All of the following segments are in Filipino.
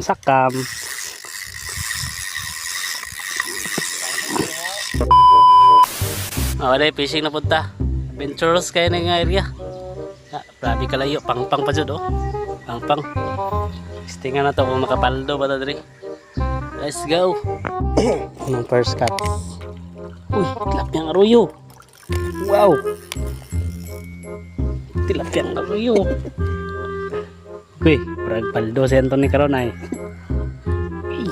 Sakam. Wala fishing na punta. Adventurous kayo na nga area. Grabe kalayo, pang-pang pa dyan, oh. Pang-pang. Istingan na to kung makapaldo ba ito, Dre. Let's go. Anong first cut? Uy, tilapyang aruyo. Wow. Tilapyang aruyo. Uy, parang paldo si Anthony karon ay. Ay,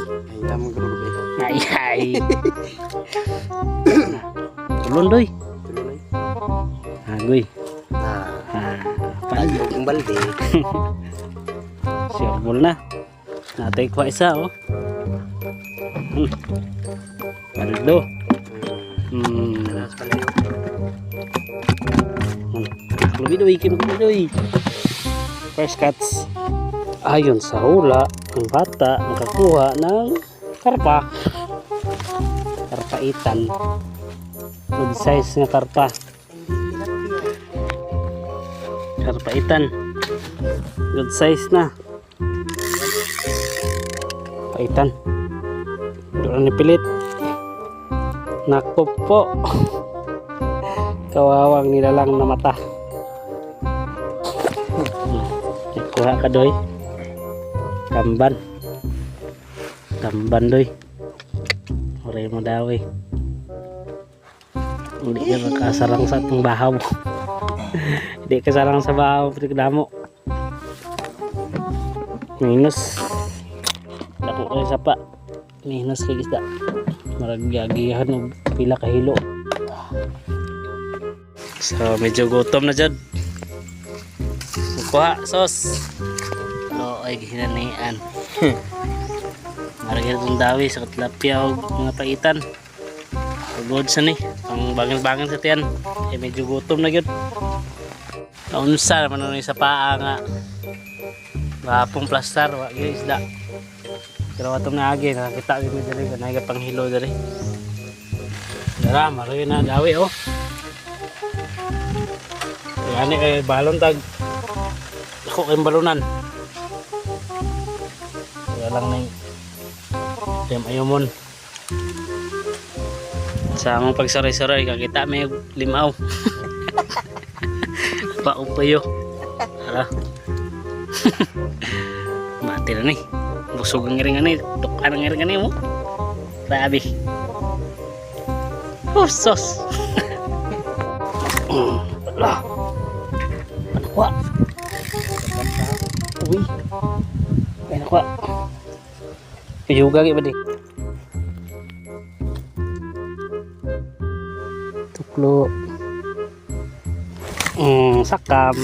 tamang grupo eh. Ay, ay. Tulon, doy. Tuloy. Agoy. Paldo kong balde. Sirbol na. Natay ko isa, oh. Paldo. Alas pala yun. Lumidoy, kinumidoy. First cuts. Ayon sa hula, ang bata nakakuha ng karpa. Karpaitan. Good size nga karpa. Karpaitan. Good size na. Karpaitan. Doon ni pilit. Nakpo po. Kawawang nilalang na mata. Kuha ka doy. Tamban. Tamban doy. Oray mo daw eh. Hindi ka makasarang sa itong bahaw. Hindi kasarang sa bahaw. Pinagdamo. Minus. Dako kayo sa pa. Minus kay isda. Maragyagihan o pila kahilo. So medyo gutom na dyan. Kuha sos. Lo ay ginanian. Maragyan itong dawi sa tilapia o mga paitan. Pagod sa ni. Ang bangin-bangin sa tiyan. Eh medyo gutom na yun. Kaunsa naman ano sa paa nga. Wapong plastar. Wag yung isda. Pero watong na agi. Nakakita kami dali. Kanay ka pang hilo dali. Dara, maragyan na dawi oh. Gani kay balon tag. Ako kayong balunan. Kaya lang na yung ayumon. Sa among pagsaray-saray kakita may limaw. Paupayo. Ara. Mati na ni. Busog ang nga ni. Tukan ang nga ni mo. Grabe. Sos. Lah. Ano kwa? Uy. Ano kwa? Yuga kayo ba di? Tuklo. Sakam.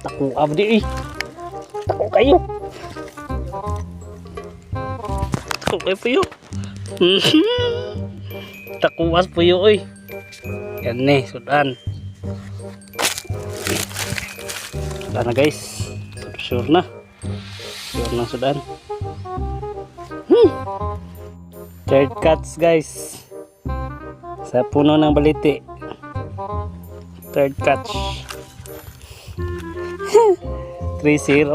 Tako abdi eh. Tako kayo. Tako kayo po yun. Takuwas po yun oy. Yan nih, sudan. Sudan na guys. Sure na. Sure na sudan. Third cuts guys. Sa puno ng baliti. Third catch. 3-0.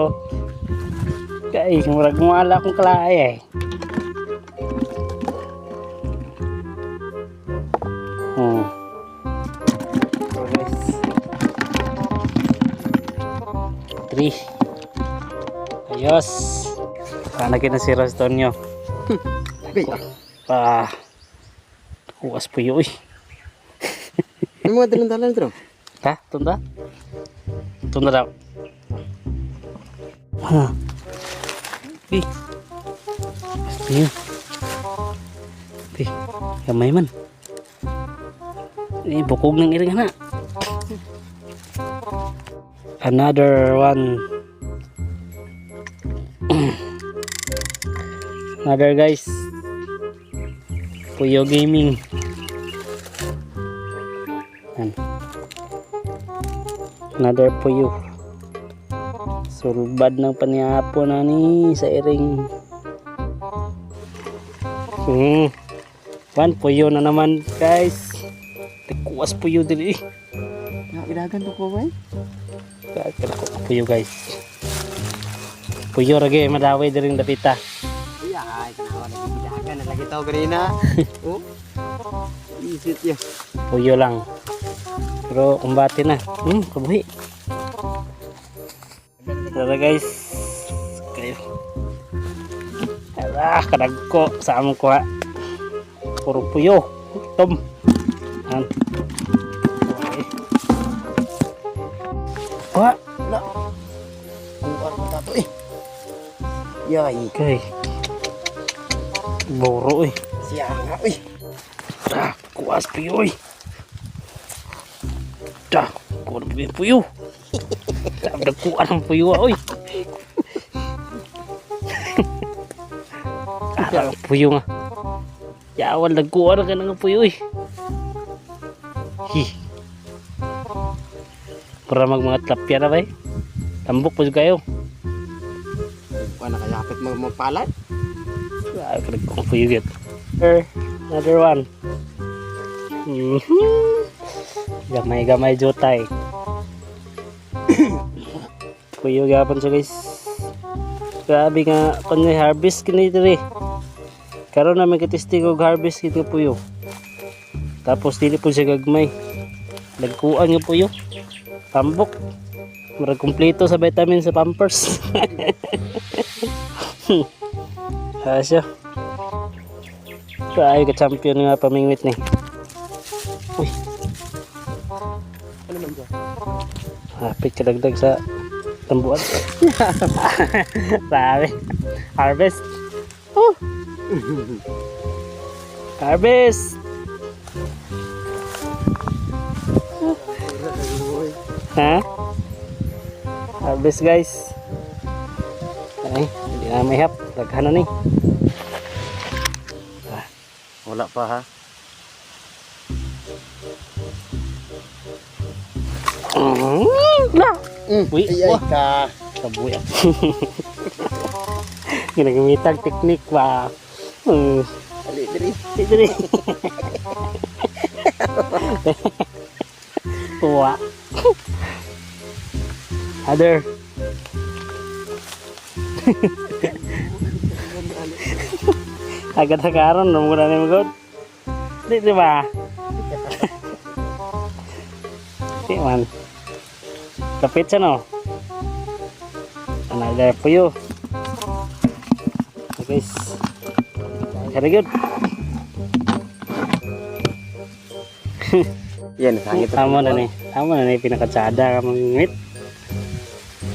Guys, murag muala akong kalaya eh. Ayos. Kanagin na si Rastonio. Kuwas po yun. May mga dalan-dalan ito. Ha? Tunda? Tunda daw. Ha? Pi. Pi. Pi. Kamay man. Ini bukog ng iring na. Another one. Another guys. Puyo Gaming. Another Puyo. Sulbad ng paniapo na ni sa iring. One Puyo na naman guys. Kuwas puyo dili. Idagan to ko bay. Kaya ko puyo guys. Puyo ragi madaway diri dapita. Iya, ay kanawa lagi idagan na lagi tao ganina. Oh. Isit ya. Puyo lang. Pero kumbati na. Kabuhi. Tara guys. Kayo. Kadagko sa among kuha. Puro puyo. Tom. Yan. Okay. Kuha. Na. Kuwar mo tato eh. Yay. Okay. Boro eh. Siya nga uy. Kuwas puyo eh. Kuha ng puyo. Nagkuha ng puyo oy. Puyo nga. Yawan nagkuha na ka ng puyo eh. Para mga tlapya na ba eh. Tambok pa kayo. Wala kayapit magpalat. Nagkuha ng puyo yun. Another one. Gamay-gamay jotay. Puyo gapon siya guys. Grabe nga kanya harvest kini diri. Karon na may katisting og harvest kito puyo. Tapos dili po siya gagmay. Nagkuan nga puyo. Tambok. Murag kumpleto sa vitamin sa Pampers. Asya. Ay ka champion nga pamingwit ni. Uy. Ano man to? Hapit ka dagdag sa tambuan. Sabi. Harvest. Oh. Harvest. Ha? Harvest guys. Ay, hindi na may hap. Laghan na ni. Wala pa ha. Na. Uy, Ay wah. ka. Kabuya. Ginagamit teknik ba? Ali diri. Dili. Tua. Other. Agad karon no muna ni magod. Di ba? Di man. Kapit siya no. Another puyo. Okay, guys. Very good. Yan sangit. Tama na ni. Tama na ni pinakatsada ka mangit.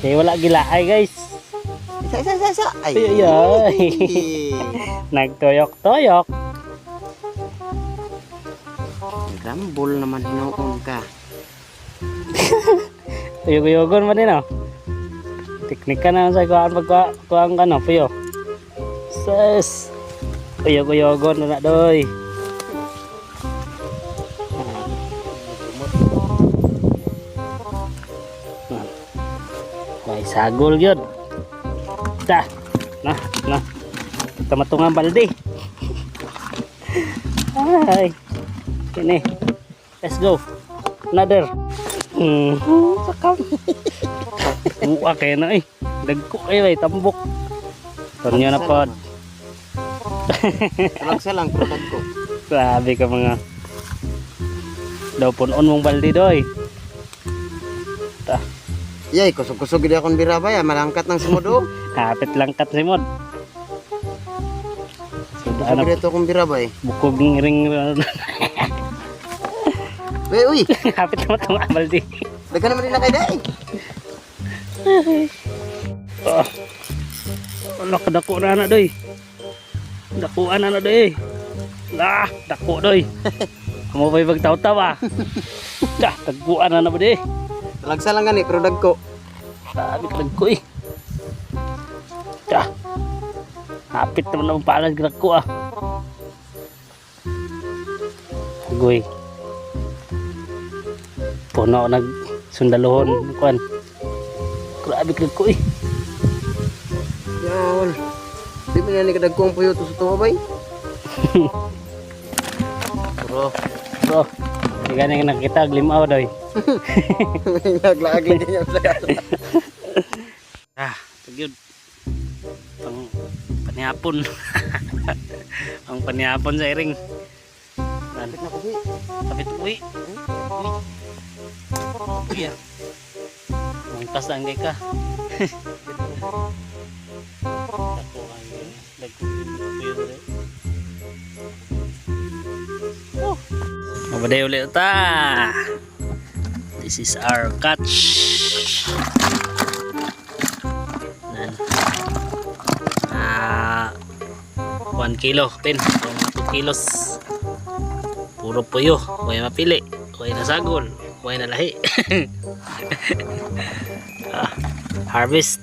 Kaya wala gilaay guys. Isa. Ay. Ay. Nagtoyok-toyok. Rambol naman hinuon ka. Tuyog-yugon man din oh. Teknik ka na sa kuhaan ka no, puyo. Sus. Tuyog-yugon na doy. May sagol yun. Nah. Kita matungan balde. Ay. Ini. Let's go. Another. Sakam. Buwa kayo na eh. Dagko kayo eh. Tambok. Tornyo na pod. Lang product ko. Grabe ka mga. Daw punon mong balde doy. Yay, kusog-kusog gid akong birabay, malangkat ng simodo. Hapit lang kat si Mod. Kusog gid akong birabay. Bukog ng ring. Uy. Hapit naman itong balde. Daghan naman nila kay dai. Wala ka dako na na doy. Dakuan na na doy. Dako doy. Amo ba'y magtaw-taw ah. Dakuan na ba doy. Talagsa lang gani product ko. Sabi ka ko eh. Hapit naman ang palas gerak ko ah. Agoy. Puno nag sundalohon kuan. Grabe ka ko eh. Yaol. Di mo na ni kadagkong puyo to sa tuwa bay. Bro. Kaya nga nakita, glimaw daw eh. Naglagi niya sa Ito yun. Pang panihapon. Ang panihapon sa iring. Kapit na ko, Uy. Kapit uwi. Uy ah. Mangkas lang kay ka. Ako ang nagkukuyo rin. Mabaday ulit ta. This is our catch. Nan. 1 kilo pin. So, mga 2 kilos. Puro puyo. Huwag mapili. Huwag nasagol. Huwag na lahi. Harvest.